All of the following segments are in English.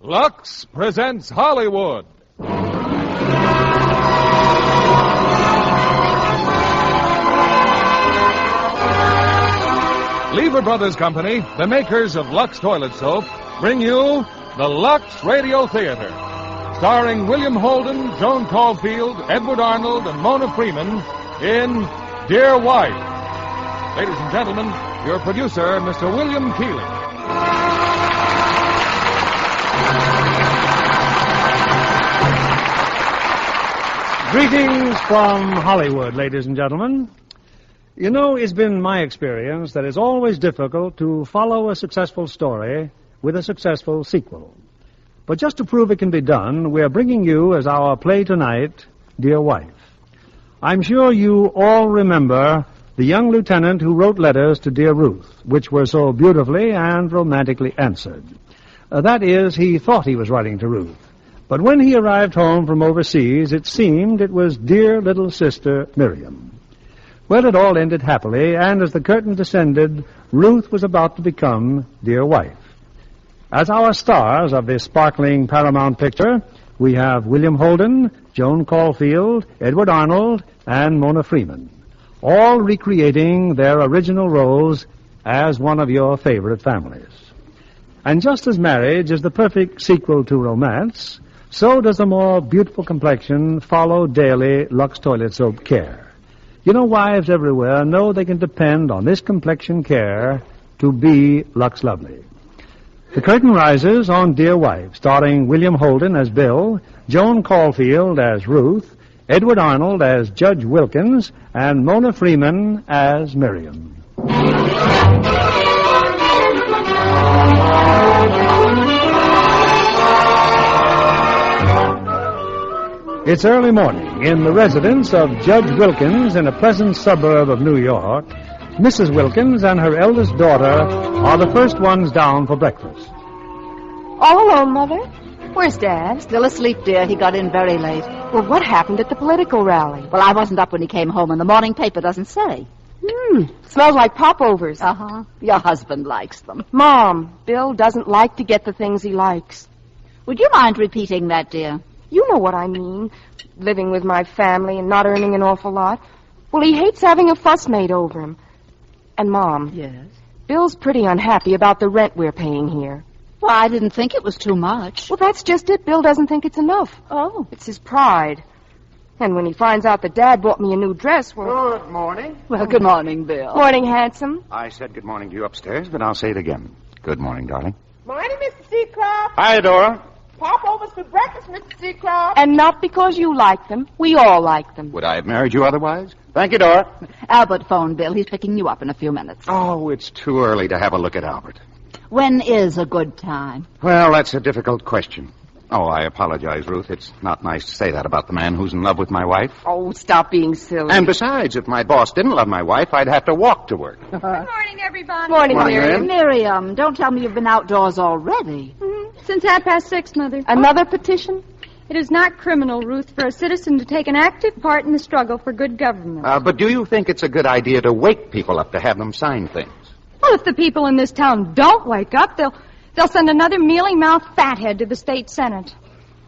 Lux presents Hollywood. Lever Brothers Company, the makers of Lux Toilet Soap, bring you the Lux Radio Theater. Starring William Holden, Joan Caulfield, Edward Arnold, and Mona Freeman in Dear Wife. Ladies and gentlemen, your producer, Mr. William Keighley. Greetings from Hollywood, ladies and gentlemen. You know, it's been my experience that it's always difficult to follow a successful story with a successful sequel. But just to prove it can be done, we're bringing you as our play tonight, Dear Wife. I'm sure you all remember the young lieutenant who wrote letters to Dear Ruth, which were so beautifully and romantically answered. That is, he thought he was writing to Ruth. But when he arrived home from overseas, it seemed it was dear little sister Miriam. Well, it all ended happily, and as the curtain descended, Ruth was about to become Dear Wife. As our stars of this sparkling Paramount picture, we have William Holden, Joan Caulfield, Edward Arnold, and Mona Freeman, all recreating their original roles as one of your favorite families. And just as marriage is the perfect sequel to romance, so does the more beautiful complexion follow daily Lux Toilet Soap care. You know, wives everywhere know they can depend on this complexion care to be Lux Lovely. The curtain rises on Dear Wife, starring William Holden as Bill, Joan Caulfield as Ruth, Edward Arnold as Judge Wilkins, and Mona Freeman as Miriam. It's early morning in the residence of Judge Wilkins in a pleasant suburb of New York. Mrs. Wilkins and her eldest daughter are the first ones down for breakfast. All alone, Mother? Where's Dad? Still asleep, dear. He got in very late. Well, what happened at the political rally? Well, I wasn't up when he came home, and the morning paper doesn't say. Smells like popovers. Uh-huh. Your husband likes them. Mom, Bill doesn't like to get the things he likes. Would you mind repeating that, dear? You know what I mean. Living with my family and not earning an awful lot. Well, he hates having a fuss made over him. And, Mom. Yes? Bill's pretty unhappy about the rent we're paying here. Well, I didn't think it was too much. Well, that's just it. Bill doesn't think it's enough. Oh. It's his pride. And when he finds out that Dad bought me a new dress, well... Good morning. Well, good morning, Bill. Morning, handsome. I said good morning to you upstairs, but I'll say it again. Good morning, darling. Morning, Mr. Seacroft. Hi, Dora. Popovers for breakfast, Mr. Seacroft. And not because you like them. We all like them. Would I have married you otherwise? Thank you, Dora. Albert phoned Bill. He's picking you up in a few minutes. Oh, it's too early to have a look at Albert. When is a good time? Well, that's a difficult question. Oh, I apologize, Ruth. It's not nice to say that about the man who's in love with my wife. Oh, stop being silly. And besides, if my boss didn't love my wife, I'd have to walk to work. Good morning, everybody. Morning, Morning, Miriam. Miriam, don't tell me you've been outdoors already. Since 6:30, Mother. Another petition? It is not criminal, Ruth, for a citizen to take an active part in the struggle for good government. But do you think it's a good idea to wake people up to have them sign things? Well, if the people in this town don't wake up, they'll send another mealy-mouthed fathead to the state senate.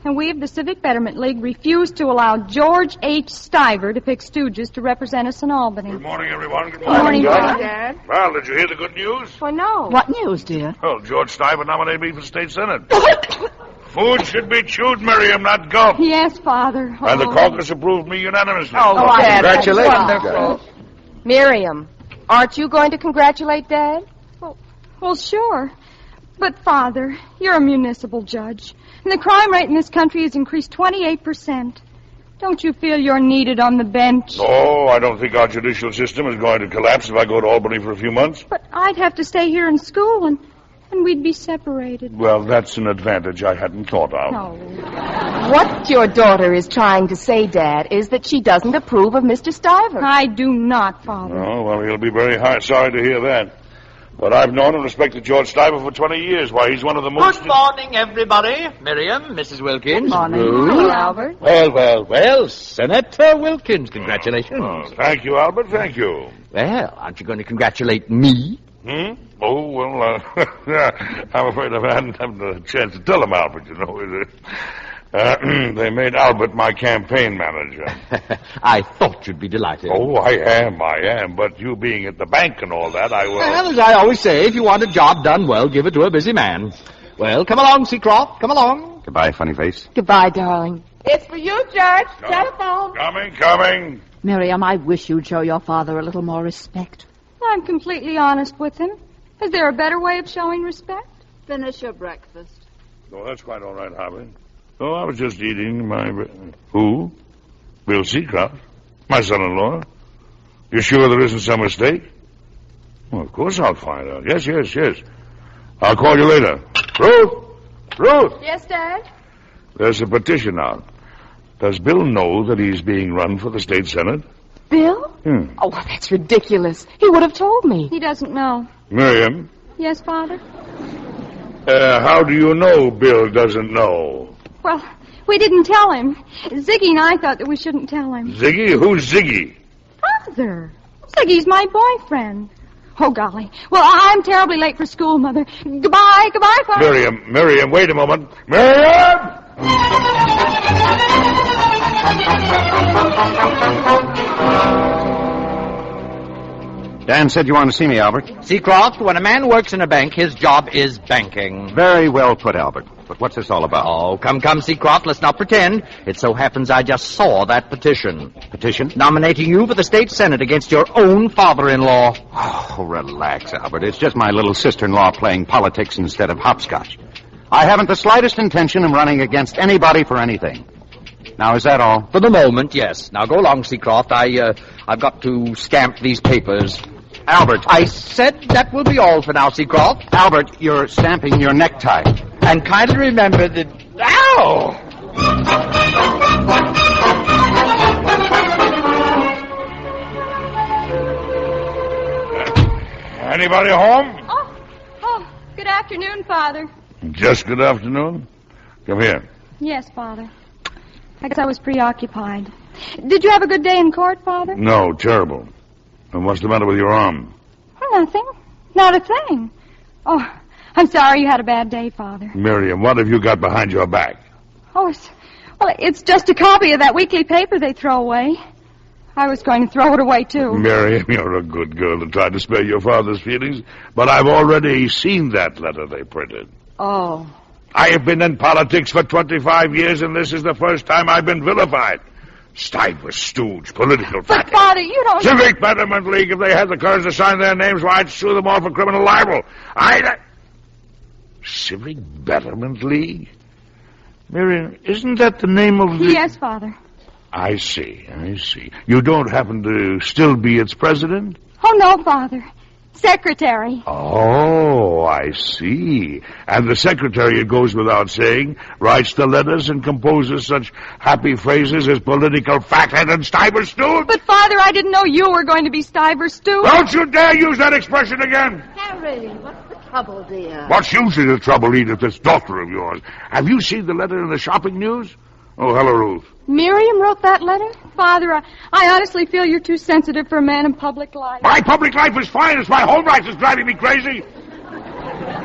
And we of the Civic Betterment League refuse to allow George H. Stiver to pick stooges to represent us in Albany. Good morning, everyone. Good morning, Dad. Well, did you hear the good news? Well, no. What news, dear? Well, George Stiver nominated me for the state senate. Food should be chewed, Miriam, not gulped. Yes, Father. And the caucus approved me unanimously. Dad, that's Congratulations. wonderful. Miriam, aren't you going to congratulate Dad? Well, sure. But, Father, you're a municipal judge, and the crime rate in this country has increased 28%. Don't you feel you're needed on the bench? No, I don't think our judicial system is going to collapse if I go to Albany for a few months. But I'd have to stay here in school, and we'd be separated. Well, that's an advantage I hadn't thought of. No. What your daughter is trying to say, Dad, is that she doesn't approve of Mr. Stiver. I do not, Father. Oh, well, he'll be very sorry to hear that. But I've known and respected George Stiver for 20 years. Why, he's one of the most... Good morning, everybody. Miriam, Mrs. Wilkins. Good morning. Ruth. Hello, Albert. Well, Senator Wilkins, congratulations. Oh, thank you, Albert, thank you. Well, aren't you going to congratulate me? Oh, well, I'm afraid I hadn't had a chance to tell him, Albert, you know. They made Albert my campaign manager. I thought you'd be delighted. Oh, I am. But you being at the bank and all that, I will... Well, as I always say, if you want a job done well, give it to a busy man. Well, come along, Seacroft. Come along. Goodbye, funny face. Goodbye, darling. It's for you, George. Telephone. Coming. Miriam, I wish you'd show your father a little more respect. I'm completely honest with him. Is there a better way of showing respect? Finish your breakfast. Oh, that's quite all right, Harvey. Oh, I was just eating my... Who? Bill Seacroft? My son-in-law? You sure there isn't some mistake? Well, of course I'll find out. Yes. I'll call you later. Ruth! Yes, Dad? There's a petition out. Does Bill know that he's being run for the state senate? Bill? Oh, that's ridiculous. He would have told me. He doesn't know. Miriam? Yes, Father? How do you know Bill doesn't know? Well, we didn't tell him. Ziggy and I thought that we shouldn't tell him. Ziggy? Who's Ziggy? Father. Ziggy's my boyfriend. Oh, golly. Well, I'm terribly late for school, Mother. Goodbye, Father. Miriam, wait a moment. Miriam! Dan said you want to see me, Albert. Seacroft, when a man works in a bank, his job is banking. Very well put, Albert. But what's this all about? Oh, come, Seacroft, let's not pretend. It so happens I just saw that petition. Petition? Nominating you for the state senate against your own father-in-law. Oh, relax, Albert. It's just my little sister-in-law playing politics instead of hopscotch. I haven't the slightest intention of running against anybody for anything. Now, is that all? For the moment, yes. Now, go along, Seacroft. I've got to stamp these papers. Albert. I said that will be all for now, Seacroft. Albert, you're stamping your necktie. And kindly remember that... Ow! Anybody home? Oh, good afternoon, Father. Just good afternoon. Come here. Yes, Father. I guess I was preoccupied. Did you have a good day in court, Father? No, terrible. And what's the matter with your arm? Oh, nothing. Not a thing. Oh, I'm sorry you had a bad day, Father. Miriam, what have you got behind your back? Oh, it's just a copy of that weekly paper they throw away. I was going to throw it away, too. Miriam, you're a good girl to try to spare your father's feelings, but I've already seen that letter they printed. Oh. I have been in politics for 25 years, and this is the first time I've been vilified. Stiver, stooge, political But, fathead. Father, you don't... Civic Betterment League, if they had the courage to sign their names, why, I'd sue them all for criminal libel. Civic Betterment League? Miriam, isn't that the name of the... Yes, Father. I see. You don't happen to still be its president? Oh, no, Father. Secretary. Oh, I see. And the secretary, it goes without saying, writes the letters and composes such happy phrases as political fathead and stiver stooge. But, Father, I didn't know you were going to be stiver stooge. Don't you dare use that expression again. Harry, what's the trouble, dear? What's usually the trouble, Edith, this daughter of yours? Have you seen the letter in the shopping news? Oh, hello, Ruth. Miriam wrote that letter? Father, I honestly feel you're too sensitive for a man in public life. My public life is fine. It's my home life that's driving me crazy.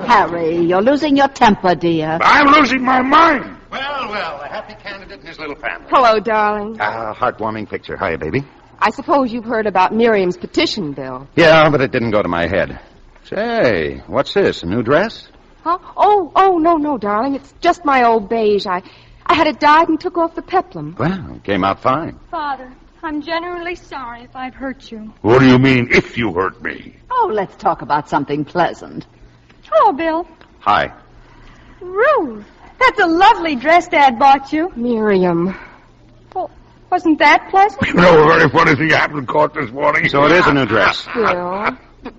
Harry, you're losing your temper, dear. I'm losing my mind. Well, a happy candidate and his little family. Hello, darling. Heartwarming picture. Hiya, baby. I suppose you've heard about Miriam's petition, Bill. Yeah, but it didn't go to my head. Say, what's this, a new dress? Huh? Oh, no, darling. It's just my old beige. I had it dyed and took off the peplum. Well, it came out fine. Father, I'm genuinely sorry if I've hurt you. What do you mean, if you hurt me? Oh, let's talk about something pleasant. Hello, Bill. Hi. Ruth, that's a lovely dress Dad bought you. Miriam. Well, wasn't that pleasant? You know, a very funny thing happened in court this morning. So it is a new dress.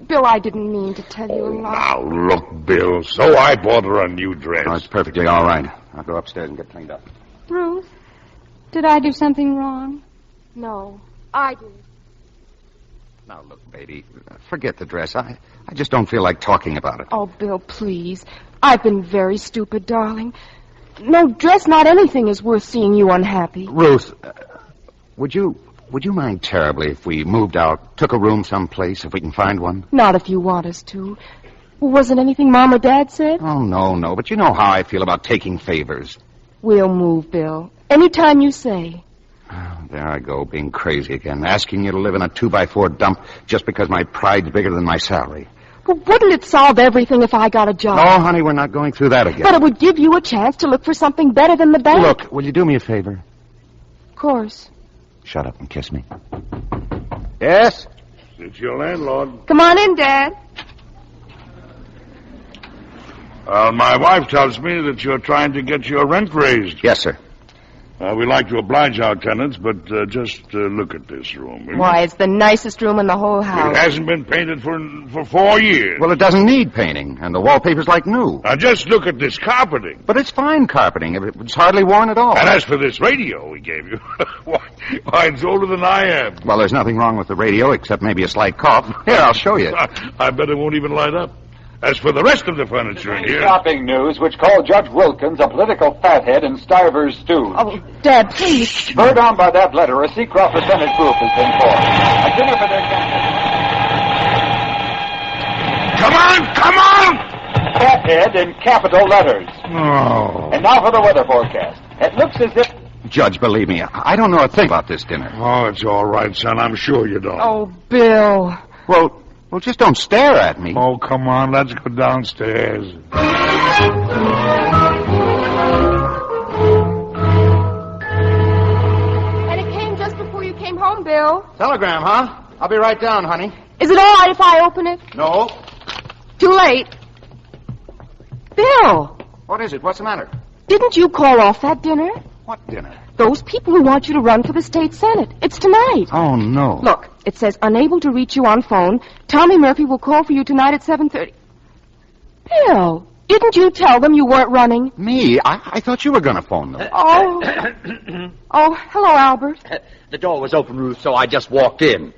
Bill, I didn't mean to tell you a lie. Now, look, Bill, so I bought her a new dress. Oh, it's perfectly all right. I'll go upstairs and get cleaned up. Ruth, did I do something wrong? No, I did. Now, look, baby, forget the dress. I just don't feel like talking about it. Oh, Bill, please. I've been very stupid, darling. No dress, not anything is worth seeing you unhappy. Ruth, would you mind terribly if we moved out, took a room someplace, if we can find one? Not if you want us to. Well, was it anything Mom or Dad said? Oh, no, but you know how I feel about taking favors. We'll move, Bill. Anytime you say. Oh, there I go, being crazy again, asking you to live in a 2x4 dump just because my pride's bigger than my salary. But wouldn't it solve everything if I got a job? No, honey, we're not going through that again. But it would give you a chance to look for something better than the bank. Look, will you do me a favor? Of course. Shut up and kiss me. Yes? It's your landlord. Come on in, Dad. My wife tells me that you're trying to get your rent raised. Yes, sir. We like to oblige our tenants, but just look at this room. Why, it's the nicest room in the whole house. It hasn't been painted for 4 years. Well, it doesn't need painting, and the wallpaper's like new. Now, just look at this carpeting. But it's fine carpeting. It's hardly worn at all. And as for this radio we gave you, why, it's older than I am. Well, there's nothing wrong with the radio, except maybe a slight cough. Here, I'll show you. I bet it won't even light up. As for the rest of the furniture in here... Shopping news, which called Judge Wilkins a political fathead and Stiver's stooge. Oh, Dad, please. Spurred on by that letter, a Seacroft percentage group has been formed. A dinner for their candidate. Come on! Fathead in capital letters. Oh. And now for the weather forecast. It looks as if... Judge, believe me, I don't know a thing about this dinner. Oh, it's all right, son. I'm sure you don't. Oh, Bill. Well, just don't stare at me. Oh, come on. Let's go downstairs. And it came just before you came home, Bill. Telegram, huh? I'll be right down, honey. Is it all right if I open it? No. Too late. Bill, What is it? What's the matter? didn't you call off that dinner? What dinner? Those people who want you to run for the state senate. It's tonight. Oh, no. Look, it says unable to reach you on phone. Tommy Murphy will call for you tonight at 7:30. Bill, didn't you tell them you weren't running? Me? I thought you were going to phone them. Oh. Oh, hello, Albert. The door was open, Ruth, so I just walked in.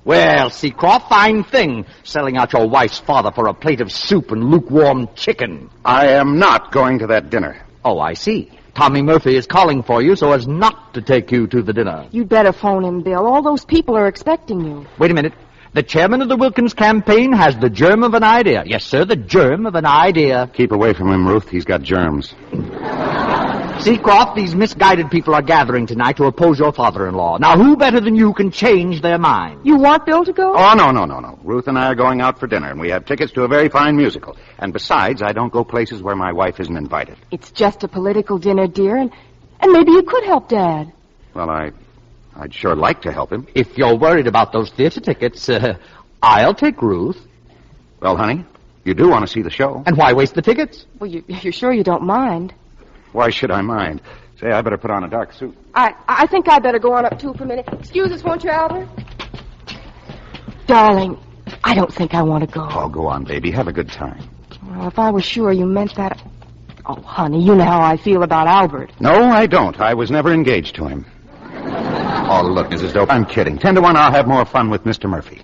Well, Seacroft, fine thing, selling out your wife's father for a plate of soup and lukewarm chicken. I am not going to that dinner. Oh, I see. Tommy Murphy is calling for you so as not to take you to the dinner. You'd better phone him, Bill. All those people are expecting you. Wait a minute. The chairman of the Wilkins campaign has the germ of an idea. Yes, sir, the germ of an idea. Keep away from him, Ruth. He's got germs. Seacroft, these misguided people are gathering tonight to oppose your father-in-law. Now, who better than you can change their mind? You want Bill to go? Oh, no. Ruth and I are going out for dinner, and we have tickets to a very fine musical. And besides, I don't go places where my wife isn't invited. It's just a political dinner, dear, and maybe you could help Dad. Well, I'd sure like to help him. If you're worried about those theater tickets, I'll take Ruth. Well, honey, you do want to see the show. And why waste the tickets? Well, you're sure you don't mind? Why should I mind? Say, I better put on a dark suit. I think I better go on up, too, for a minute. Excuse us, won't you, Albert? Darling, I don't think I want to go. Oh, go on, baby. Have a good time. Well, if I were sure you meant that... Oh, honey, you know how I feel about Albert. No, I don't. I was never engaged to him. Oh, look, Mrs. Dope, I'm kidding. 10 to 1, I'll have more fun with Mr. Murphy.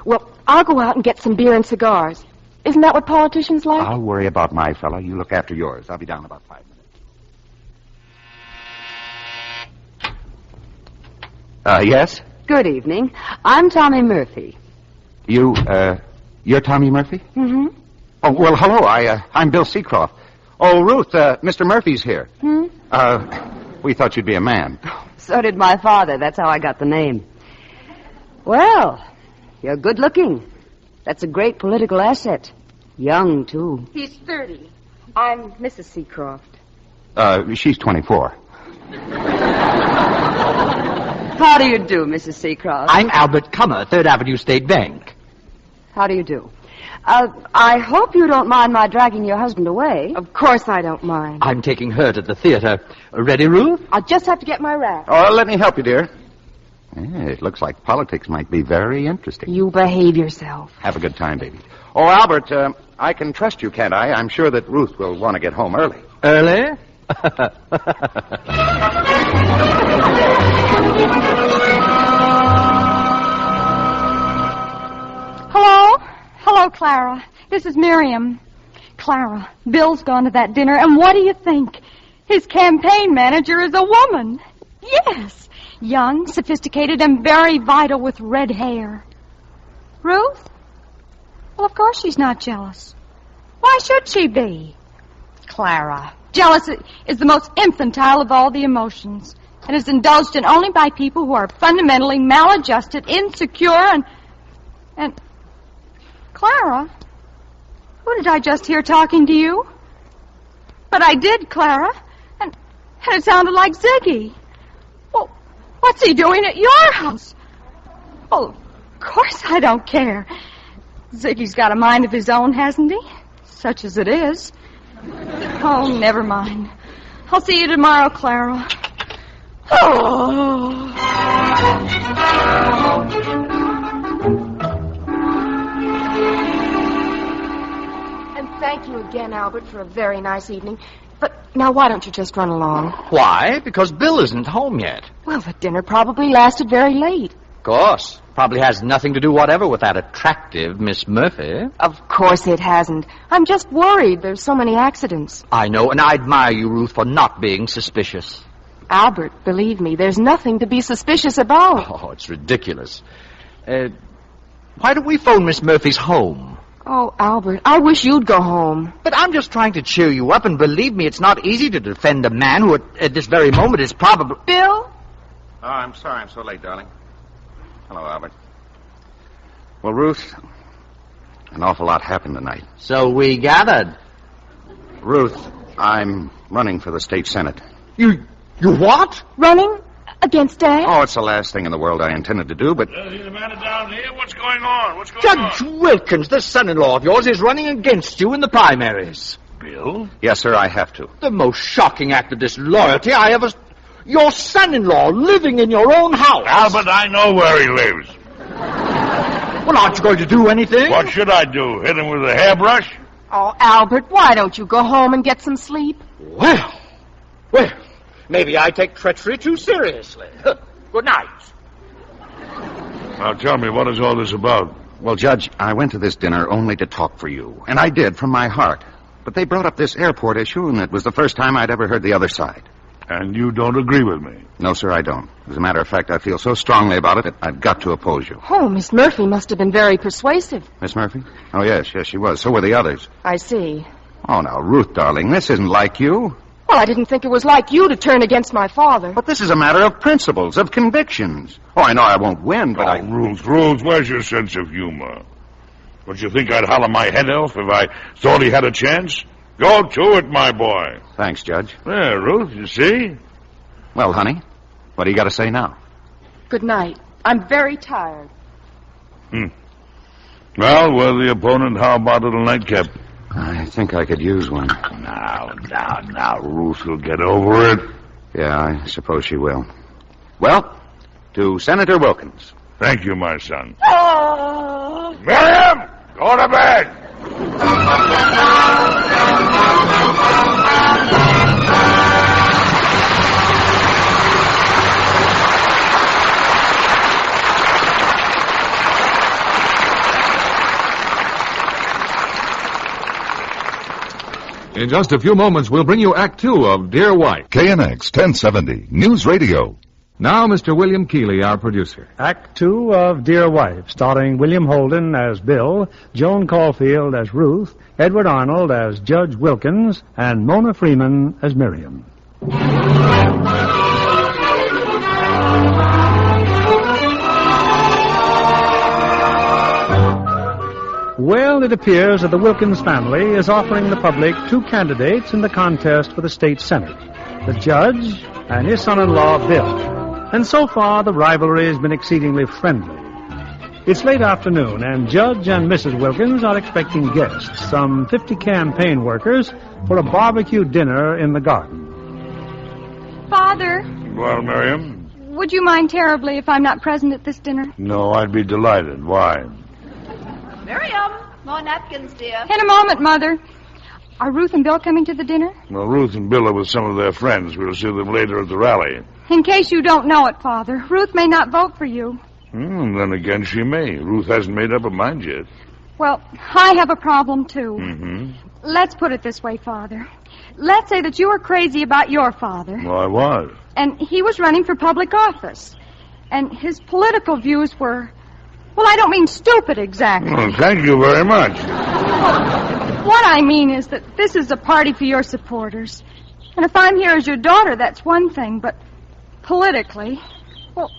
Well, I'll go out and get some beer and cigars. Isn't that what politicians like? I'll worry about my fella. You look after yours. I'll be down in about 5 minutes. Yes? Good evening. I'm Tommy Murphy. You're Tommy Murphy? Mm-hmm. Oh, well, hello. I'm Bill Seacroft. Oh, Ruth, Mr. Murphy's here. We thought you'd be a man. So did my father. That's how I got the name. Well, you're good looking. That's a great political asset. Young, too. He's 30. I'm Mrs. Seacroft. She's 24. How do you do, Mrs. Seacroft? I'm Albert Cummer, 3rd Avenue State Bank. How do you do? I hope you don't mind my dragging your husband away. Of course I don't mind. I'm taking her to the theater. Ready, Ruth? I'll just have to get my wrap. Oh, let me help you, dear. It looks like politics might be very interesting. You behave yourself. Have a good time, baby. Oh, Albert, I can trust you, can't I? I'm sure that Ruth will want to get home early. Early? Hello? Hello, Clara. This is Miriam. Clara, Bill's gone to that dinner, and what do you think? His campaign manager is a woman. Yes. Young, sophisticated, and very vital with red hair. Ruth? Well, of course she's not jealous. Why should she be? Clara, jealousy is the most infantile of all the emotions, and is indulged in only by people who are fundamentally maladjusted, insecure, and... Clara? Who did I just hear talking to you? But I did, Clara, and it sounded like Ziggy. Well, what's he doing at your house? Oh, of course I don't care. Ziggy's got a mind of his own, hasn't he? Such as it is. Oh, never mind. I'll see you tomorrow, Clara. Oh. And thank you again, Albert, for a very nice evening. But now why don't you just run along? Why? Because Bill isn't home yet. Well, the dinner probably lasted very late. Of course. Probably has nothing to do whatever with that attractive Miss Murphy. Of course it hasn't. I'm just worried. There's so many accidents. I know, and I admire you, Ruth, for not being suspicious. Albert, believe me, there's nothing to be suspicious about. Oh, it's ridiculous. Why don't we phone Miss Murphy's home? Oh, Albert, I wish you'd go home. But I'm just trying to cheer you up, and believe me, it's not easy to defend a man who at this very moment is probably... Bill? Oh, I'm sorry I'm so late, darling. Hello, Albert. Well, Ruth, an awful lot happened tonight. So we gathered. Ruth, I'm running for the state senate. You what? Running? Against Dad? Oh, it's the last thing in the world I intended to do, but... He's a man down here. What's going on? Judge Wilkins, the son-in-law of yours, is running against you in the primaries. Bill? Yes, sir, I have to. The most shocking act of disloyalty I ever... Your son-in-law living in your own house. Albert, I know where he lives. Well, aren't you going to do anything? What should I do? Hit him with a hairbrush? Oh, Albert, why don't you go home and get some sleep? Well, maybe I take treachery too seriously. Good night. Now tell me, what is all this about? Well, Judge, I went to this dinner only to talk for you, and I did from my heart. But they brought up this airport issue, and it was the first time I'd ever heard the other side. And you don't agree with me? No, sir, I don't. As a matter of fact, I feel so strongly about it that I've got to oppose you. Oh, Miss Murphy must have been very persuasive. Miss Murphy? Oh, yes, she was. So were the others. I see. Oh, now, Ruth, darling, this isn't like you. Well, I didn't think it was like you to turn against my father. But this is a matter of principles, of convictions. Oh, I know I won't win, but Ruth, where's your sense of humor? Don't you think I'd holler my head off if I thought he had a chance? Go to it, my boy. Thanks, Judge. There, Ruth, you see? Well, honey, what do you got to say now? Good night. I'm very tired. Well, worthy opponent, how about a little nightcap? I think I could use one. Now, Ruth will get over it. Yeah, I suppose she will. Well, to Senator Wilkins. Thank you, my son. Oh. Miriam, go to bed. In just a few moments, we'll bring you Act Two of Dear Wife. KNX 1070, News Radio. Now, Mr. William Keeley, our producer. Act Two of Dear Wife, starring William Holden as Bill, Joan Caulfield as Ruth, Edward Arnold as Judge Wilkins, and Mona Freeman as Miriam. Well, it appears that the Wilkins family is offering the public two candidates in the contest for the state senate, the judge and his son-in-law, Bill. And so far, the rivalry has been exceedingly friendly. It's late afternoon, and Judge and Mrs. Wilkins are expecting guests, some 50 campaign workers, for a barbecue dinner in the garden. Father. Well, Miriam? Would you mind terribly if I'm not present at this dinner? No, I'd be delighted. Why? Miriam, more napkins, dear. In a moment, Mother. Are Ruth and Bill coming to the dinner? Well, Ruth and Bill are with some of their friends. We'll see them later at the rally. In case you don't know it, Father, Ruth may not vote for you. Then again, she may. Ruth hasn't made up her mind yet. Well, I have a problem, too. Mm-hmm. Let's put it this way, Father. Let's say that you were crazy about your father. Well, I was. And he was running for public office. And his political views were... Well, I don't mean stupid exactly. Well, thank you very much. What I mean is that this is a party for your supporters. And if I'm here as your daughter, that's one thing, but politically, well,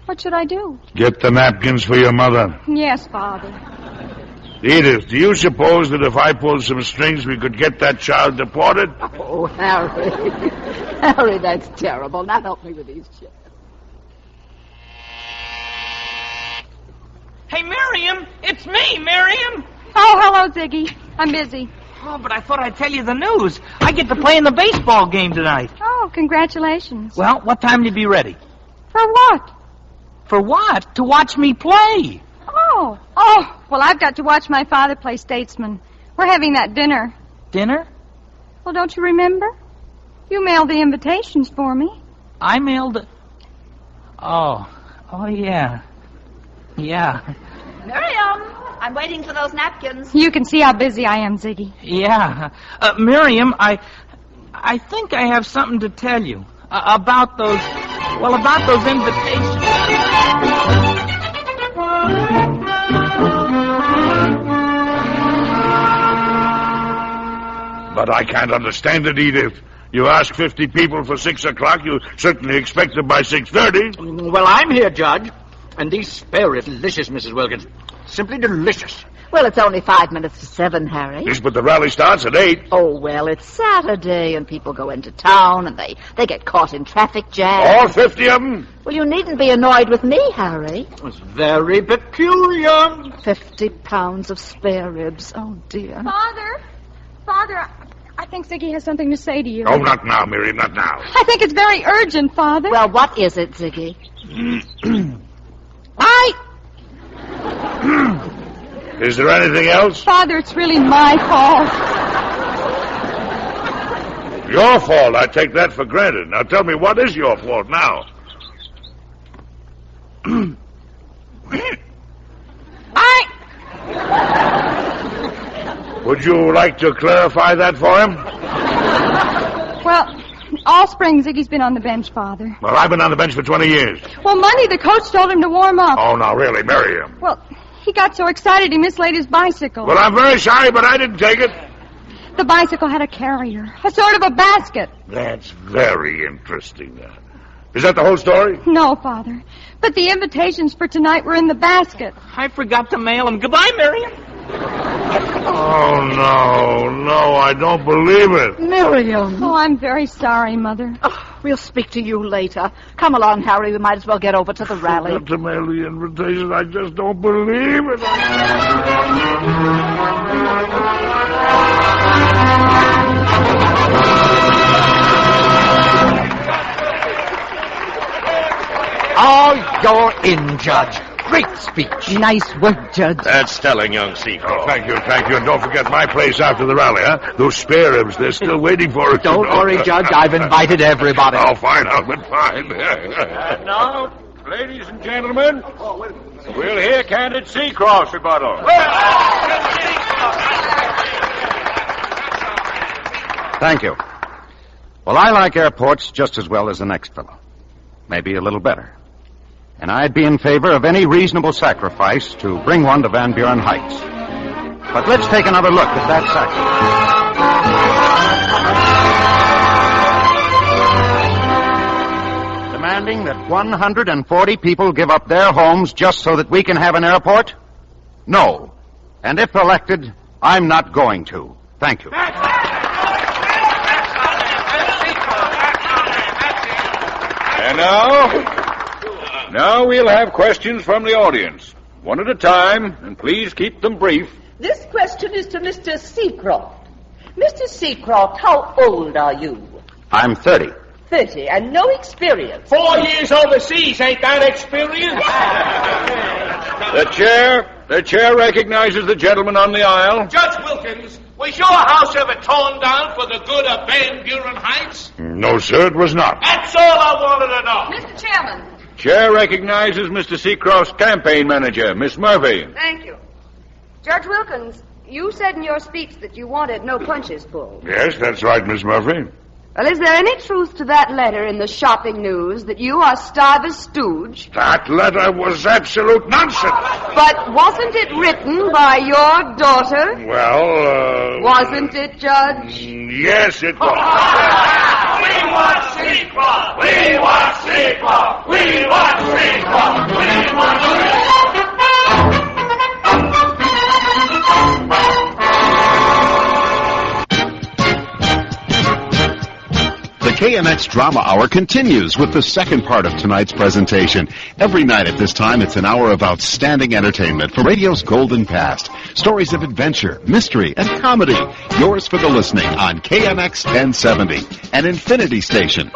what should I do? Get the napkins for your mother. Yes, Father. Edith, do you suppose that if I pulled some strings, we could get that child deported? Oh, Harry. Harry, that's terrible. Now help me with these chairs. Hey, Miriam! It's me, Miriam! Oh, hello, Ziggy. I'm busy. Oh, but I thought I'd tell you the news. I get to play in the baseball game tonight. Oh, congratulations. Well, what time will you be ready? For what? For what? To watch me play. Oh, well, I've got to watch my father play statesman. We're having that dinner. Dinner? Well, don't you remember? You mailed the invitations for me. I mailed it. Oh, yeah. Yeah. Miriam, I'm waiting for those napkins. You can see how busy I am, Ziggy. Yeah. Miriam, I think I have something to tell you about those invitations. But I can't understand it, Edith. You ask 50 people for 6 o'clock, you certainly expect them by 6:30. Well, I'm here, Judge. And these spare ribs, delicious, Mrs. Wilkins. Simply delicious. Well, it's only 5 minutes to 7, Harry. Yes, but the rally starts at 8. Oh, well, it's Saturday, and people go into town, and they get caught in traffic jams. All 50 of them? Well, you needn't be annoyed with me, Harry. It's very peculiar. 50 pounds of spare ribs. Oh, dear. Father, I think Ziggy has something to say to you. Oh, not now, Miriam, not now. I think it's very urgent, Father. Well, what is it, Ziggy? Is there anything else? Father, it's really my fault. Your fault? I take that for granted. Now tell me, what is your fault now? Would you like to clarify that for him? Well, all spring Ziggy's been on the bench, Father. Well, I've been on the bench for 20 years. Well, Monday the coach told him to warm up. Oh, now really, Miriam. Well, he got so excited he mislaid his bicycle. Well, I'm very sorry, but I didn't take it. The bicycle had a carrier, a sort of a basket. That's very interesting. Is that the whole story? No, Father. But the invitations for tonight were in the basket. I forgot to mail them. Goodbye, Miriam. Oh, no, I don't believe it. Miriam. Oh, I'm very sorry, Mother. Oh, we'll speak to you later. Come along, Harry. We might as well get over to the rally. Not to mail the invitations. I just don't believe it. Oh, you're in, Judge. Great speech. Nice work, Judge. That's telling, young Seacroft. Thank you. And don't forget my place after the rally, huh? Those spare ribs, they're still waiting for us. Don't worry, Judge. I've invited everybody. Oh, fine, Albert, fine. And now, ladies and gentlemen, we'll hear Candid Seacroft's rebuttal. Thank you. Well, I like airports just as well as the next fellow. Maybe a little better. And I'd be in favor of any reasonable sacrifice to bring one to Van Buren Heights. But let's take another look at that sacrifice. Demanding that 140 people give up their homes just so that we can have an airport? No. And if elected, I'm not going to. Thank you. And now we'll have questions from the audience. One at a time, and please keep them brief. This question is to Mr. Seacroft. Mr. Seacroft, how old are you? I'm 30. 30, and no experience. 4 years overseas, ain't that experience? The chair recognizes the gentleman on the aisle. Judge Wilkins, was your house ever torn down for the good of Van Buren Heights? No, sir, it was not. That's all I wanted to know. Mr. Chairman. Chair recognizes Mr. Seacroft's campaign manager, Miss Murphy. Thank you. Judge Wilkins, you said in your speech that you wanted no punches pulled. Yes, that's right, Miss Murphy. Well, is there any truth to that letter in the shopping news that you are Stiver's stooge? That letter was absolute nonsense. But wasn't it written by your daughter? Well, Wasn't it, Judge? Yes, it was. We want Seacroft! We want Seacroft! We want Seacroft! We want Seacroft! The KMX Drama Hour continues with the second part of tonight's presentation. Every night at this time, it's an hour of outstanding entertainment for radio's golden past. Stories of adventure, mystery, and comedy. Yours for the listening on KMX 1070, an infinity station.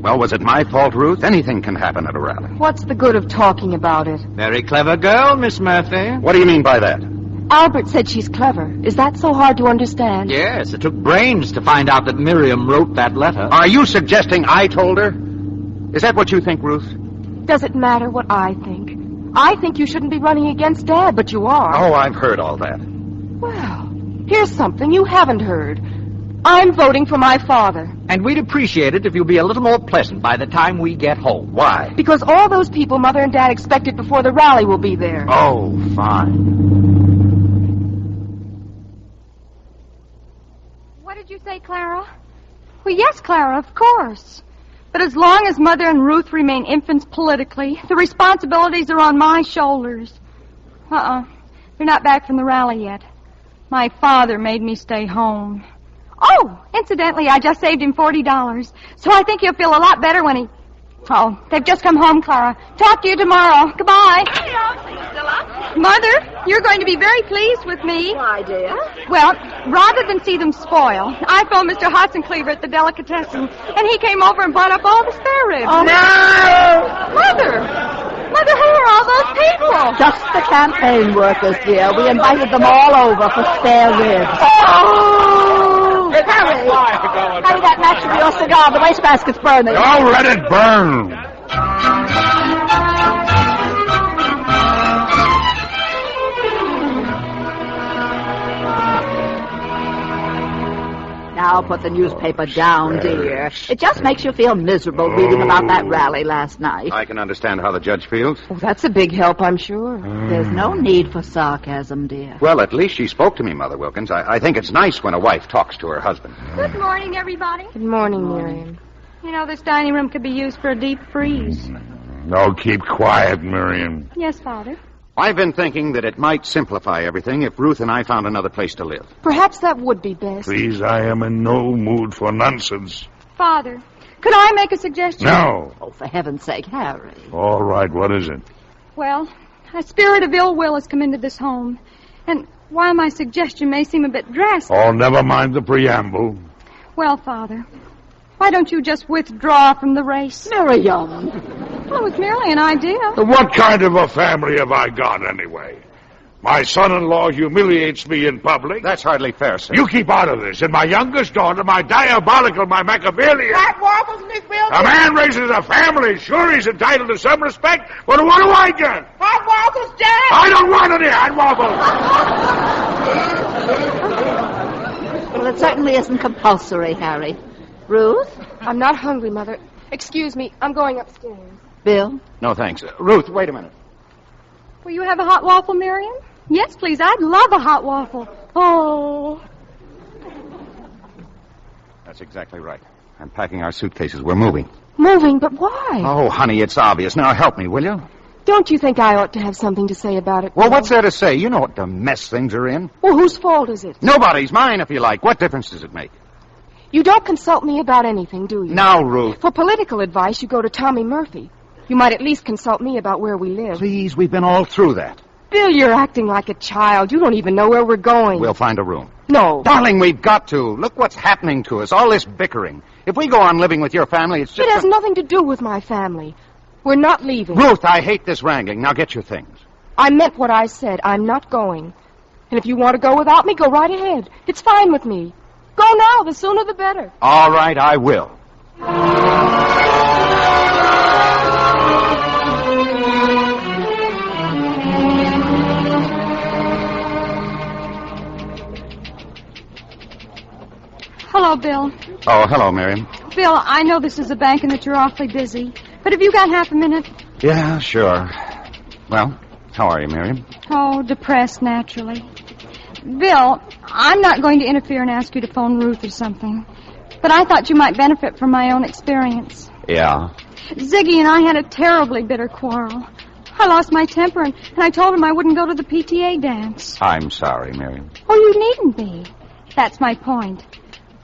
Well, was it my fault, Ruth? Anything can happen at a rally. What's the good of talking about it? Very clever girl, Miss Murphy. What do you mean by that? Albert said she's clever. Is that so hard to understand? Yes, it took brains to find out that Miriam wrote that letter. Are you suggesting I told her? Is that what you think, Ruth? Does it matter what I think? I think you shouldn't be running against Dad, but you are. Oh, I've heard all that. Well, here's something you haven't heard. I'm voting for my father. And we'd appreciate it if you'd be a little more pleasant by the time we get home. Why? Because all those people Mother and Dad expected before the rally will be there. Oh, fine. What did you say, Clara? Well, yes, Clara, of course. But as long as Mother and Ruth remain infants politically, the responsibilities are on my shoulders. They're not back from the rally yet. My father made me stay home. Oh, incidentally, I just saved him $40. So I think he'll feel a lot better when he... Oh, they've just come home, Clara. Talk to you tomorrow. Goodbye. Mother, you're going to be very pleased with me. Why, dear? Well, rather than see them spoil, I phoned Mr. Hotzencleaver at the delicatessen, and he came over and brought up all the spare ribs. Oh, no! Mother, who are all those people? Just the campaign workers, dear. We invited them all over for spare ribs. Oh! Harry, carry that match for your cigar. The wastebasket's burning. Oh, let it burn. Now put the newspaper down, dear. It just makes you feel miserable reading about that rally last night. I can understand how the judge feels. Oh, that's a big help, I'm sure. There's no need for sarcasm, dear. Well, at least she spoke to me, Mother Wilkins. I think it's nice when a wife talks to her husband. Good morning, everybody. Good morning, Miriam. You know, this dining room could be used for a deep freeze. No, keep quiet, Miriam. Yes, Father. I've been thinking that it might simplify everything if Ruth and I found another place to live. Perhaps that would be best. Please, I am in no mood for nonsense. Father, could I make a suggestion? No. Oh, for heaven's sake, Harry. All right, what is it? Well, a spirit of ill will has come into this home. And while my suggestion may seem a bit drastic... Oh, never mind the preamble. Well, Father, why don't you just withdraw from the race? Miriam. Well, it was merely an idea. What kind of a family have I got, anyway? My son-in-law humiliates me in public. That's hardly fair, sir. You keep out of this. And my youngest daughter, my diabolical, my Machiavellian. Hot waffles, Miss Wilkins? A man raises a family. Sure, he's entitled to some respect. But what do I get? Hot waffles, Jack? I don't want any hot waffles. Well, it certainly isn't compulsory, Harry. Ruth? I'm not hungry, Mother. Excuse me, I'm going upstairs. Bill? No, thanks. Ruth, wait a minute. Will you have a hot waffle, Miriam? Yes, please. I'd love a hot waffle. Oh. That's exactly right. I'm packing our suitcases. We're moving. Moving? But why? Oh, honey, it's obvious. Now help me, will you? Don't you think I ought to have something to say about it? Well, what's there to say? You know what the mess things are in. Well, whose fault is it? Nobody's. Mine, if you like. What difference does it make? You don't consult me about anything, do you? Now, Ruth. For political advice, you go to Tommy Murphy. You might at least consult me about where we live. Please, we've been all through that. Bill, you're acting like a child. You don't even know where we're going. We'll find a room. No. Darling, we've got to. Look what's happening to us. All this bickering. If we go on living with your family, it's just... It has nothing to do with my family. We're not leaving. Ruth, I hate this wrangling. Now get your things. I meant what I said. I'm not going. And if you want to go without me, go right ahead. It's fine with me. Go now. The sooner the better. All right, I will. Hello, Bill. Oh, hello, Miriam. Bill, I know this is a bank and that you're awfully busy, but have you got half a minute? Yeah, sure. Well, how are you, Miriam? Oh, depressed, naturally. Bill, I'm not going to interfere and ask you to phone Ruth or something, but I thought you might benefit from my own experience. Yeah. Ziggy and I had a terribly bitter quarrel. I lost my temper, and I told him I wouldn't go to the PTA dance. I'm sorry, Miriam. Oh, you needn't be. That's my point.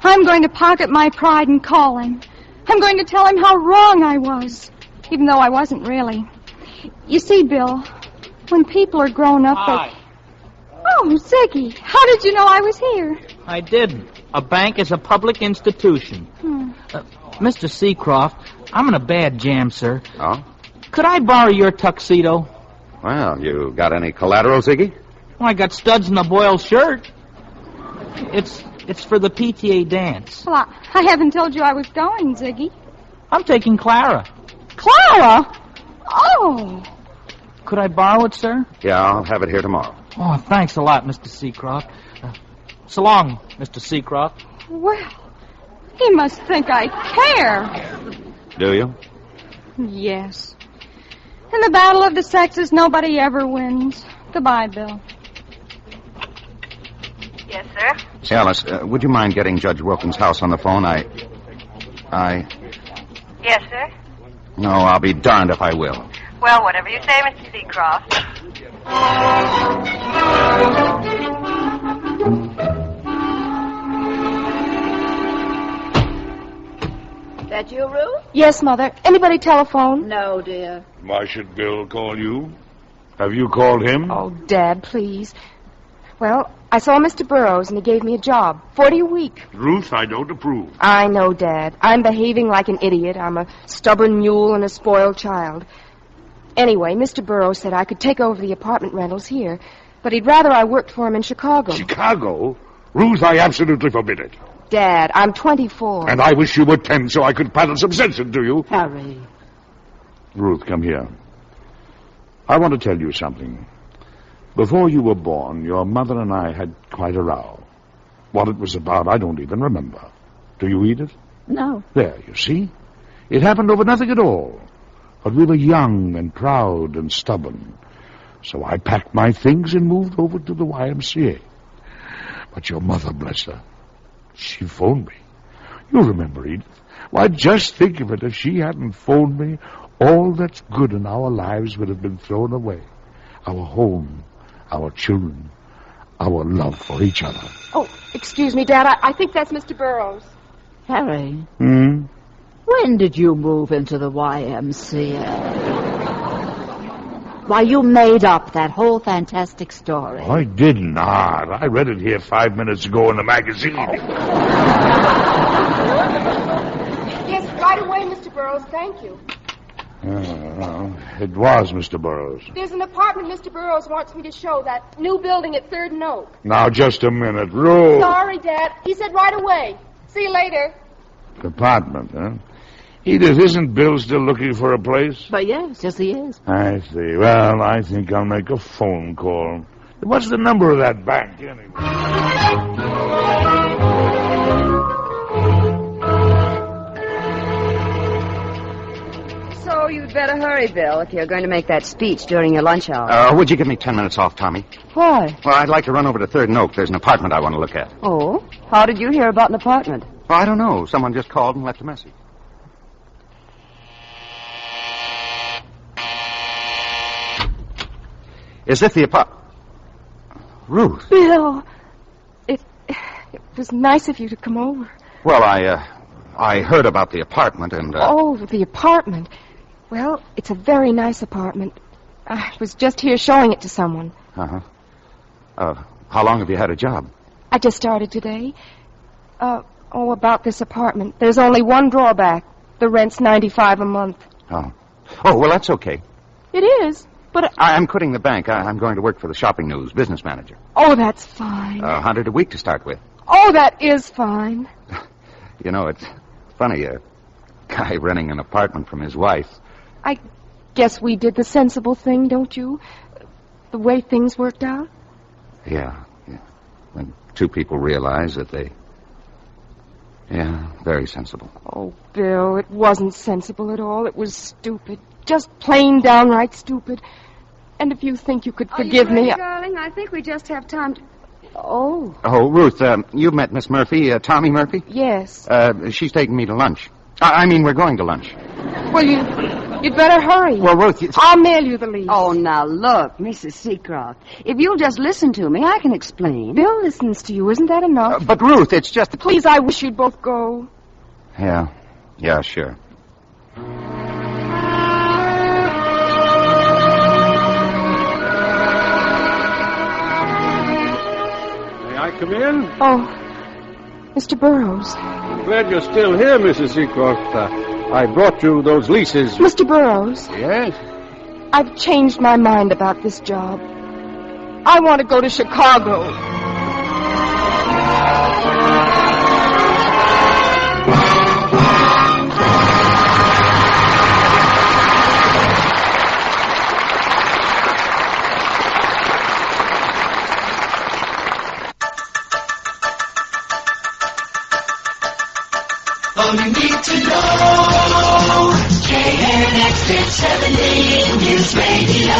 I'm going to pocket my pride and call him. I'm going to tell him how wrong I was, even though I wasn't really. You see, Bill, when people are grown up, Hi. Oh, Ziggy, how did you know I was here? I didn't. A bank is a public institution. Mr. Seacroft, I'm in a bad jam, sir. Oh? Could I borrow your tuxedo? Well, you got any collateral, Ziggy? Well, I got studs in a boiled shirt. It's for the PTA dance. Well, I haven't told you I was going, Ziggy. I'm taking Clara. Clara? Oh. Could I borrow it, sir? Yeah, I'll have it here tomorrow. Oh, thanks a lot, Mr. Seacroft. So long, Mr. Seacroft. Well, he must think I care. Do you? Yes. In the battle of the sexes, nobody ever wins. Goodbye, Bill. Yes, sir? Say, Alice, would you mind getting Judge Wilkins' house on the phone? Yes, sir? No, I'll be darned if I will. Well, whatever you say, Mr. Seacroft. That you, Ruth? Yes, Mother. Anybody telephone? No, dear. Why should Bill call you? Have you called him? Oh, Dad, please. Well, I saw Mr. Burroughs, and he gave me a job. $40 a week. Ruth, I don't approve. I know, Dad. I'm behaving like an idiot. I'm a stubborn mule and a spoiled child. Anyway, Mr. Burroughs said I could take over the apartment rentals here, but he'd rather I worked for him in Chicago. Chicago? Ruth, I absolutely forbid it. Dad, I'm 24. And I wish you were 10 so I could paddle some sense into you. Harry. Ruth, come here. I want to tell you something. Before you were born, your mother and I had quite a row. What it was about, I don't even remember. Do you, Edith? No. There, you see? It happened over nothing at all. But we were young and proud and stubborn. So I packed my things and moved over to the YMCA. But your mother, bless her, she phoned me. You remember, Edith? Why, just think of it. If she hadn't phoned me, all that's good in our lives would have been thrown away. Our home, our children, our love for each other. Oh, excuse me, Dad. I think that's Mr. Burroughs. Harry. Hmm? When did you move into the YMCA? Why, you made up that whole fantastic story. I did not. I read it here 5 minutes ago in the magazine. Yes, right away, Mr. Burroughs. Thank you. It was Mr. Burroughs. There's an apartment Mr. Burroughs wants me to show, that new building at 3rd and Oak. Now, just a minute. Ruth. Sorry, Dad. He said right away. See you later. Apartment, huh? Edith, isn't Bill still looking for a place? But yes, he is. I see. Well, I think I'll make a phone call. What's the number of that bank, anyway? So you'd better hurry, Bill, if you're going to make that speech during your lunch hour. Would you give me 10 minutes off, Tommy? Why? Well, I'd like to run over to 3rd and Oak. There's an apartment I want to look at. Oh? How did you hear about an apartment? Well, I don't know. Someone just called and left a message. Is this the apartment? Ruth. Bill, it was nice of you to come over. Well, I heard about the apartment and... Oh, the apartment. Well, it's a very nice apartment. I was just here showing it to someone. Uh-huh. How long have you had a job? I just started today. About this apartment. There's only one drawback. The rent's $95 a month. Oh. Oh, well, that's okay. It is, but... I'm quitting the bank. I'm going to work for the Shopping News, business manager. Oh, that's fine. $100 a week to start with. Oh, that is fine. You know, it's funny, a guy renting an apartment from his wife. I guess we did the sensible thing, don't you? The way things worked out? Yeah. When two people realize that they Yeah, very sensible. Oh, Bill, it wasn't sensible at all. It was stupid. Just plain downright stupid. And if you think you could forgive Are you ready, me... darling? I think we just have time to... Oh. Oh, Ruth, you met Miss Murphy, Tommy Murphy? Yes. She's taking me to lunch. I mean, we're going to lunch. Well, you'd better hurry. Well, Ruth... I'll mail you the lease. Oh, now, look, Mrs. Seacroft. If you'll just listen to me, I can explain. Bill listens to you. Isn't that enough? But, Ruth, it's just... Please, I wish you'd both go. Yeah, sure. May I come in? Oh, Mr. Burroughs. I'm glad you're still here, Mrs. Seacroft. I brought you those leases. Mr. Burroughs. Yes? I've changed my mind about this job. I want to go to Chicago. All you need to know. KNX 1070 News Radio.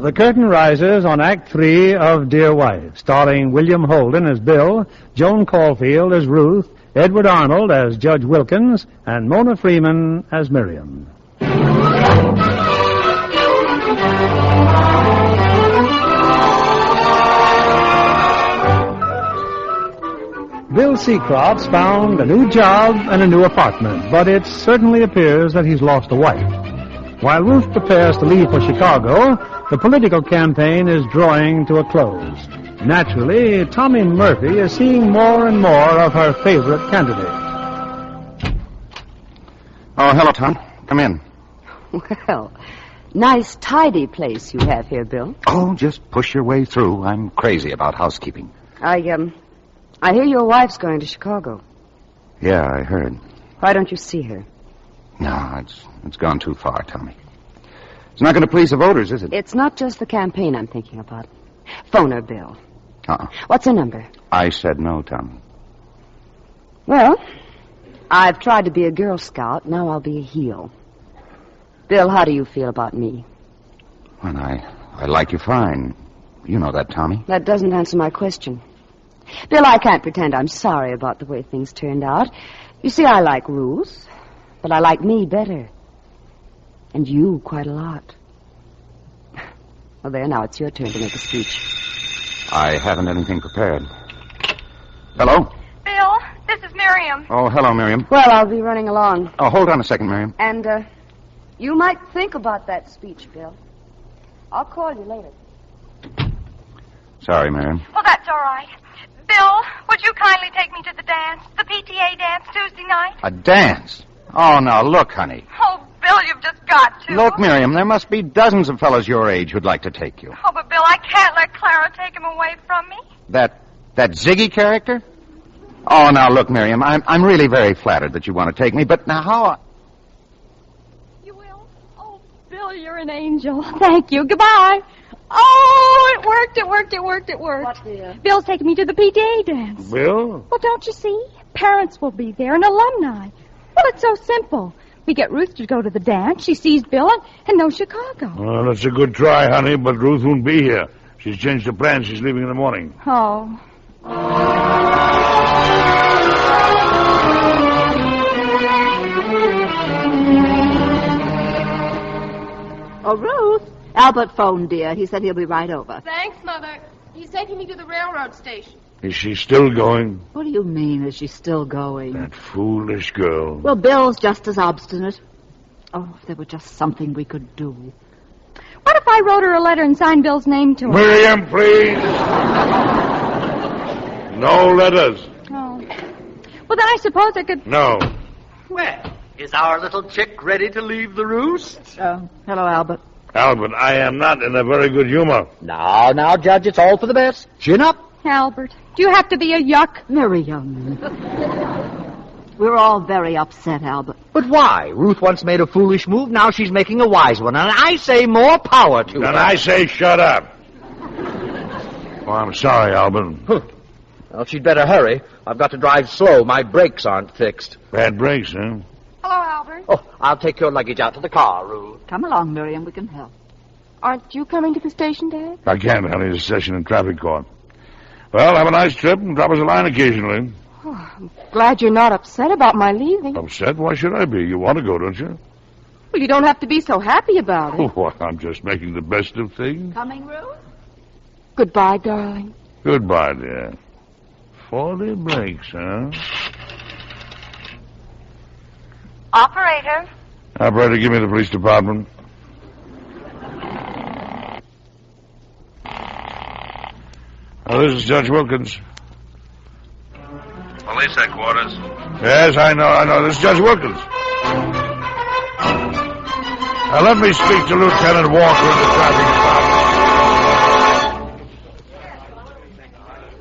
The curtain rises on Act 3 of Dear Wife, starring William Holden as Bill, Joan Caulfield as Ruth, Edward Arnold as Judge Wilkins, and Mona Freeman as Miriam. Bill Seacroft's found a new job and a new apartment, but it certainly appears that he's lost a wife. While Ruth prepares to leave for Chicago, the political campaign is drawing to a close. Naturally, Tommy Murphy is seeing more and more of her favorite candidate. Oh, hello, Tom. Come in. Well, nice, tidy place you have here, Bill. Oh, just push your way through. I'm crazy about housekeeping. I hear your wife's going to Chicago. Yeah, I heard. Why don't you see her? No, it's gone too far, Tommy. It's not going to please the voters, is it? It's not just the campaign I'm thinking about. Phone her, Bill. What's her number? I said no, Tommy. Well, I've tried to be a Girl Scout. Now I'll be a heel. Bill, how do you feel about me? Well, I like you fine. You know that, Tommy. That doesn't answer my question. Bill, I can't pretend I'm sorry about the way things turned out. You see, I like Ruth, but I like me better. And you quite a lot. Well, there, now it's your turn to make a speech. I haven't anything prepared. Hello? Bill, this is Miriam. Oh, hello, Miriam. Well, I'll be running along. Oh, hold on a second, Miriam. And, you might think about that speech, Bill. I'll call you later. Sorry, Miriam. Well, that's all right. Bill, would you kindly take me to the dance, the PTA dance Tuesday night? A dance? Oh, now, look, honey. Oh, Bill, you've just got to. Look, Miriam, there must be dozens of fellows your age who'd like to take you. Oh, but Bill, I can't let Clara take him away from me. That Ziggy character? Oh, now, look, Miriam, I'm really very flattered that you want to take me, but now how... You will? Oh, Bill, you're an angel. Thank you. Goodbye. Oh, it worked. What, dear? Bill's taking me to the PTA dance. Bill? Well, don't you see? Parents will be there and alumni. Well, it's so simple. We get Ruth to go to the dance. She sees Bill and knows Chicago. Well, that's a good try, honey, but Ruth won't be here. She's changed her plans. She's leaving in the morning. Oh. Oh, Ruth. Albert phoned, dear. He said he'll be right over. Thanks, Mother. He's taking me to the railroad station. Is she still going? What do you mean, is she still going? That foolish girl. Well, Bill's just as obstinate. Oh, if there were just something we could do. What if I wrote her a letter and signed Bill's name to her? Miriam, please. No letters. Oh. Well, then I suppose I could... No. Well, Is our little chick ready to leave the roost? Hello, Albert. Albert, I am not in a very good humor. Now, Judge, it's all for the best. Chin up. Albert, do you have to be a yuck? Miriam. We're all very upset, Albert. But why? Ruth once made a foolish move, now she's making a wise one. And I say more power to her. And I say shut up. Oh, I'm sorry, Albert. Well, she'd better hurry. I've got to drive slow. My brakes aren't fixed. Bad brakes, huh? Hello, Albert. Oh, I'll take your luggage out to the car, Ruth. Come along, Miriam. We can help. Aren't you coming to the station, Dad? I can't, honey. There's a session in traffic court. Well, have a nice trip and drop us a line occasionally. Oh, I'm glad you're not upset about my leaving. Upset? Why should I be? You want to go, don't you? Well, you don't have to be so happy about it. Oh, well, I'm just making the best of things. Coming, Ruth? Goodbye, darling. Goodbye, dear. 40 brakes, huh? Operator. Operator, give me the police department. Oh, this is Judge Wilkins. Police headquarters. Yes, I know. This is Judge Wilkins. Now, let me speak to Lieutenant Walker in the traffic department.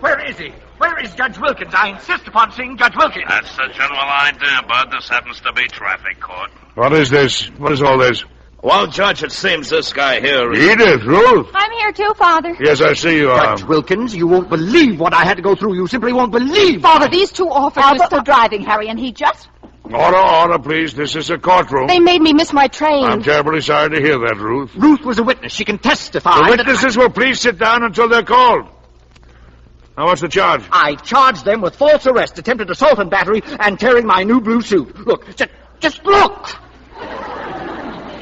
Where is he? Where is Judge Wilkins? I insist upon seeing Judge Wilkins. That's the general idea, Bud. This happens to be traffic court. What is this? What is all this? Well, Judge, it seems this guy here is... Edith, Ruth. I'm here too, Father. Yes, I see you are. Judge Wilkins, you won't believe what I had to go through. You simply won't believe. Father, these two officers... Albert was driving, Harry, and he just... Order, please. This is a courtroom. They made me miss my train. I'm terribly sorry to hear that, Ruth. Ruth was a witness. She can testify. The witnesses will please sit down until they're called. Now, what's the charge? I charged them with false arrest, attempted assault and battery, and tearing my new blue suit. Look, just look.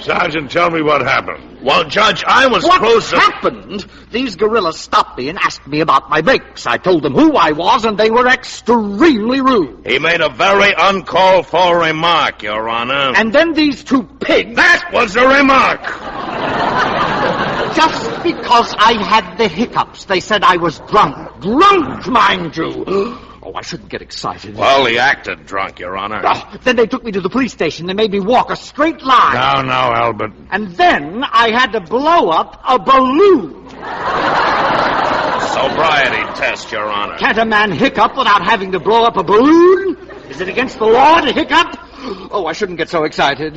Sergeant, tell me what happened. Well, Judge, I was What close to... happened? These gorillas stopped me and asked me about my brakes. I told them who I was, and they were extremely rude. He made a very uncalled for remark, Your Honor. And then these two pigs... That was a remark! Just because I had the hiccups, they said I was drunk. Drunk, mind you. Oh, I shouldn't get excited. Well, he acted drunk, Your Honor. Then they took me to the police station. They made me walk a straight line. Now, Albert. And then I had to blow up a balloon. Sobriety test, Your Honor. Can't a man hiccup without having to blow up a balloon? Is it against the law to hiccup? Oh, I shouldn't get so excited.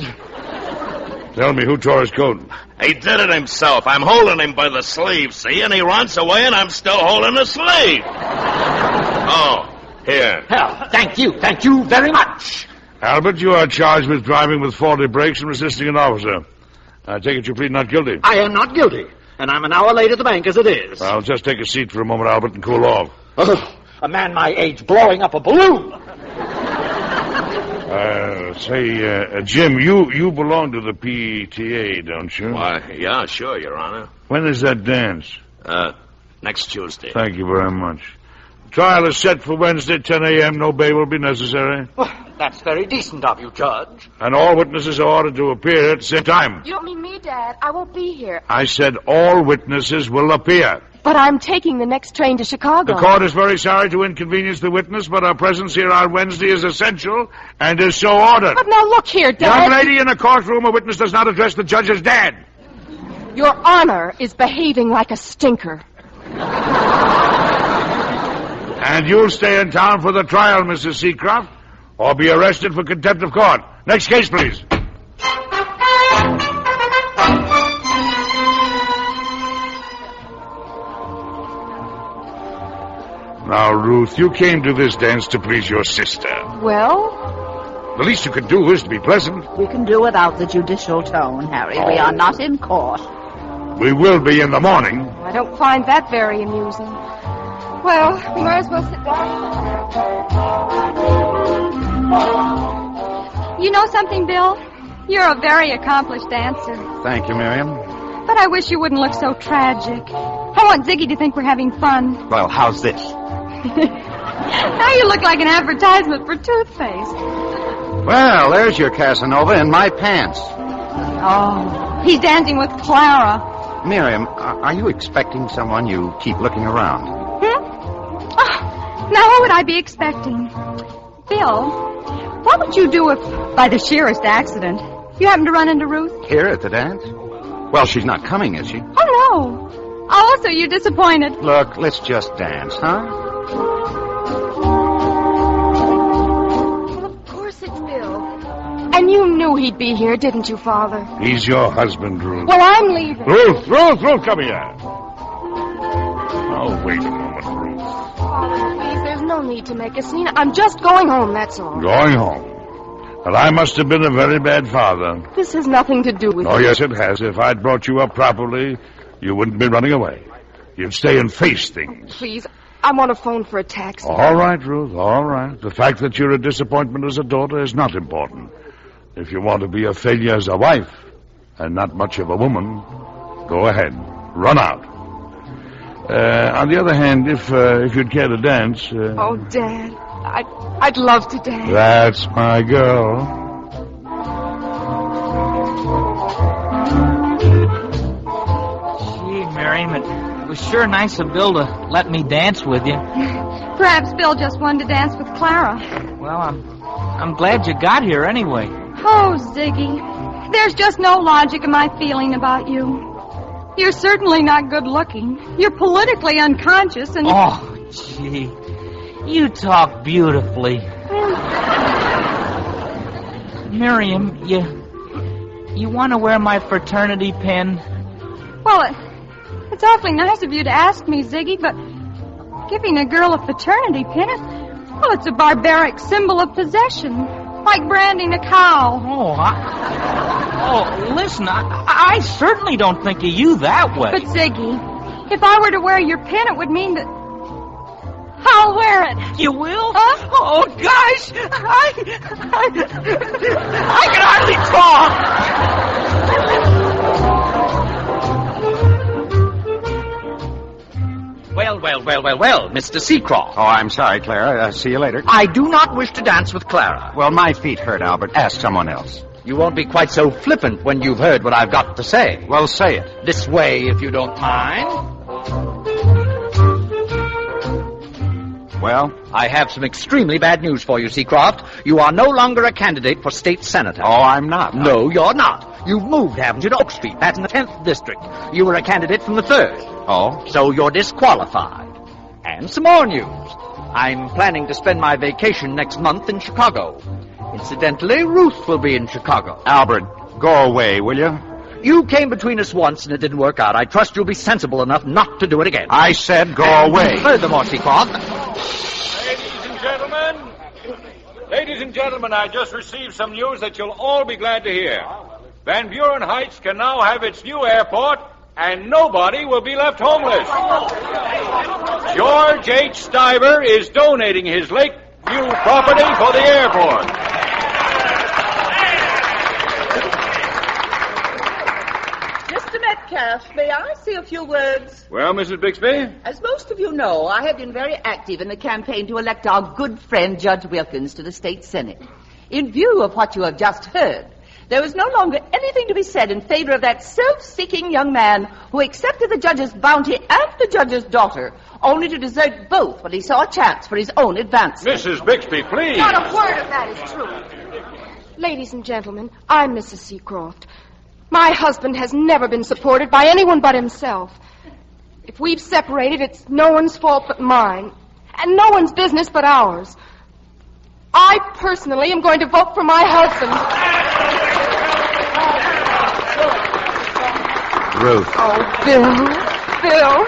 Tell me who tore his coat. He did it himself. I'm holding him by the sleeve, see? And he runs away, and I'm still holding the sleeve. Oh, here. Well, thank you very much. Albert, you are charged with driving with faulty brakes and resisting an officer. I take it you plead not guilty. I am not guilty, and I'm an hour late at the bank as it is. I'll just take a seat for a moment, Albert, and cool off. A man my age blowing up a balloon. Jim, you belong to the PTA, don't you? Why, yeah, sure, Your Honor. When is that dance? Next Tuesday. Thank you very much. Trial is set for Wednesday, 10 a.m. No bail will be necessary. Well, that's very decent of you, Judge. And all witnesses are ordered to appear at the same time. You don't mean me, Dad. I won't be here. I said all witnesses will appear. But I'm taking the next train to Chicago. The court is very sorry to inconvenience the witness, but our presence here on Wednesday is essential and is so ordered. But now look here, Dad. Young lady, in a courtroom, a witness does not address the judge as Dad. Your Honor is behaving like a stinker. And you'll stay in town for the trial, Mrs. Seacroft, or be arrested for contempt of court. Next case, please. Now, Ruth, you came to this dance to please your sister. Well? The least you can do is to be pleasant. We can do without the judicial tone, Harry. We are not in court. We will be in the morning. I don't find that very amusing. Well, we might as well sit down. You know something, Bill? You're a very accomplished dancer. Thank you, Miriam. But I wish you wouldn't look so tragic. I want Ziggy to think we're having fun. Well, how's this? Now you look like an advertisement for toothpaste. Well, there's your Casanova in my pants. Oh, he's dancing with Clara. Miriam, are you expecting someone? You keep looking around. Now what would I be expecting? Bill, What would you do if, by the sheerest accident, you happened to run into Ruth? Here at the dance? Well, she's not coming, is she? Oh, no. Oh, so you're disappointed. Look, let's just dance, huh? Well, of course it's Bill. And you knew he'd be here, didn't you, Father? He's your husband, Ruth. Well, I'm leaving. Ruth, come here. Oh, wait a moment, Ruth. Father, please, there's no need to make a scene. I'm just going home, that's all. Going home. Well, I must have been a very bad father. This has nothing to do with Oh, you. yes, it has. If I'd brought you up properly, you wouldn't be running away. You'd stay and face things. Please, I want to phone for a taxi. All right, Ruth, all right. The fact that you're a disappointment as a daughter is not important. If you want to be a failure as a wife, and not much of a woman, go ahead. Run out. On the other hand, if you'd care to dance... Oh, Dad, I'd love to dance. That's my girl. Gee, Miriam, it was sure nice of Bill to let me dance with you. Perhaps Bill just wanted to dance with Clara. Well, I'm glad you got here anyway. Oh, Ziggy, there's just no logic in my feeling about you. You're certainly not good looking. You're politically unconscious and... Oh, gee. You talk beautifully. Miriam, you want to wear my fraternity pin? Well, it's awfully nice of you to ask me, Ziggy, but giving a girl a fraternity pin it's a barbaric symbol of possession. Like branding a cow. Listen, I certainly don't think of you that way. But, Ziggy, if I were to wear your pin, it would mean that I'll wear it. You will? Huh? Oh, gosh! I can hardly talk! Well, Mr. Seacroft. Oh, I'm sorry, Clara. See you later. I do not wish to dance with Clara. Well, my feet hurt, Albert. Ask someone else. You won't be quite so flippant when you've heard what I've got to say. Well, say it. This way, if you don't mind. Well? I have some extremely bad news for you, Seacroft. You are no longer a candidate for state senator. Oh, I'm not. No, you're not. You've moved, haven't you, to Oak Street. That's in the 10th district. You were a candidate from the 3rd. Oh? So you're disqualified. And some more news. I'm planning to spend my vacation next month in Chicago. Incidentally, Ruth will be in Chicago. Albert, go away, will you? You came between us once and it didn't work out. I trust you'll be sensible enough not to do it again. I said go away. Furthermore, Seacroft. Ladies and gentlemen, I just received some news that you'll all be glad to hear. Van Buren Heights can now have its new airport, and nobody will be left homeless. George H. Stiver is donating his Lakeview property for the airport. Mr. Metcalf, may I say a few words? Well, Mrs. Bixby? As most of you know, I have been very active in the campaign to elect our good friend Judge Wilkins to the state senate. In view of what you have just heard, there is no longer anything to be said in favor of that self-seeking young man who accepted the judge's bounty and the judge's daughter, only to desert both when he saw a chance for his own advancement. Mrs. Bixby, please. Not a word of that is true. Ladies and gentlemen, I'm Mrs. Seacroft. My husband has never been supported by anyone but himself. If we've separated, it's no one's fault but mine, and no one's business but ours. I personally am going to vote for my husband. Ruth. Oh, Bill.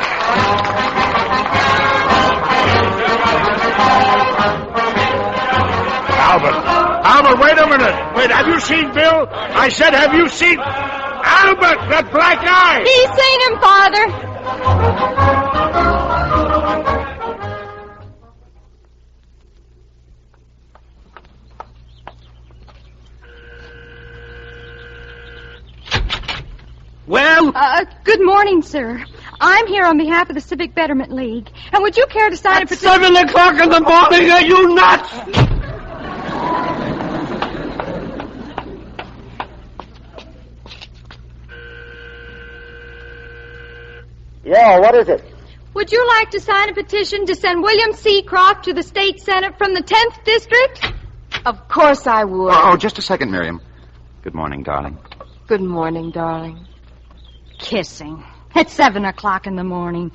Albert, wait a minute. Wait, have you seen Bill? I said, have you seen... Albert, that black eye! He's seen him, Father. Well? Good morning, sir. I'm here on behalf of the Civic Betterment League. And would you care to sign a petition? 7 o'clock in the morning, are you nuts? Yeah, what is it? Would you like to sign a petition to send William Seacroft to the state senate from the 10th district? Of course I would. Oh, just a second, Miriam. Good morning, darling. Good morning, darling. Kissing. At 7 o'clock in the morning.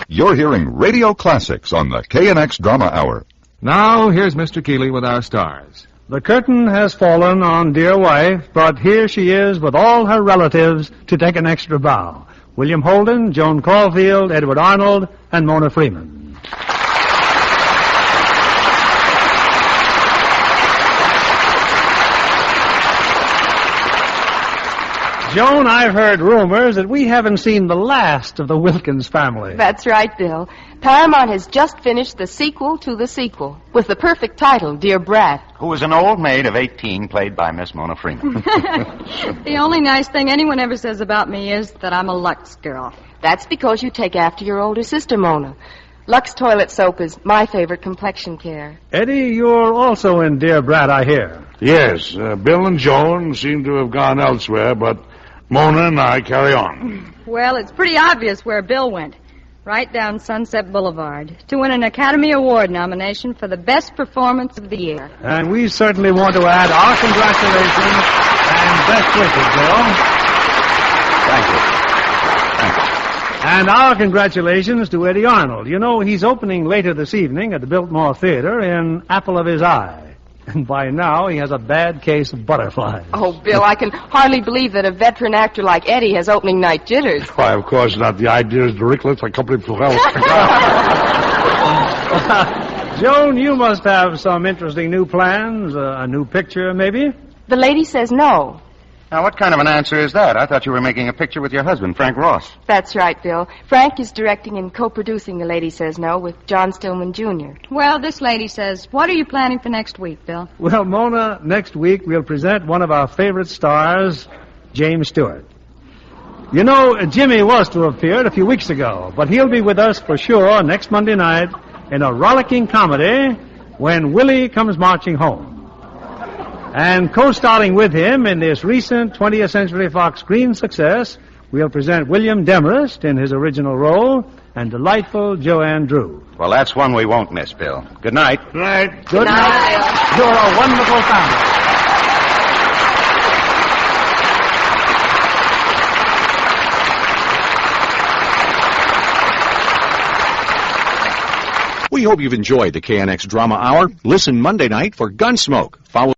You're hearing Radio Classics on the KNX Drama Hour. Now, here's Mr. Keeley with our stars. The curtain has fallen on Dear Wife, but here she is with all her relatives to take an extra bow. William Holden, Joan Caulfield, Edward Arnold, and Mona Freeman. Joan, I've heard rumors that we haven't seen the last of the Wilkins family. That's right, Bill. Paramount has just finished the sequel to the sequel, with the perfect title, Dear Brat. Who is an old maid of 18, played by Miss Mona Freeman. The only nice thing anyone ever says about me is that I'm a Lux girl. That's because you take after your older sister, Mona. Lux toilet soap is my favorite complexion care. Eddie, you're also in Dear Brat, I hear. Yes, Bill and Joan seem to have gone elsewhere, but Mona and I carry on. Well, it's pretty obvious where Bill went. Right down Sunset Boulevard to win an Academy Award nomination for the best performance of the year. And we certainly want to add our congratulations and best wishes, Bill. Thank you. And our congratulations to Eddie Arnold. You know, he's opening later this evening at the Biltmore Theatre in Apple of His Eye. And by now, he has a bad case of butterflies. Oh, Bill, I can hardly believe that a veteran actor like Eddie has opening night jitters. Why, of course not. The idea is the Ricklets are company for health. Joan, you must have some interesting new plans, a new picture, maybe? The lady says no. Now, what kind of an answer is that? I thought you were making a picture with your husband, Frank Ross. That's right, Bill. Frank is directing and co-producing The Lady Says No with John Stillman, Jr. Well, this lady says, what are you planning for next week, Bill? Well, Mona, next week we'll present one of our favorite stars, James Stewart. You know, Jimmy was to have appeared a few weeks ago, but he'll be with us for sure next Monday night in a rollicking comedy, When Willie Comes Marching Home. And co-starring with him in this recent 20th Century Fox screen success, we'll present William Demarest in his original role and delightful Joanne Drew. Well, that's one we won't miss, Bill. Good night. Good night. Good night. You're a wonderful family. We hope you've enjoyed the KNX Drama Hour. Listen Monday night for Gunsmoke. Follow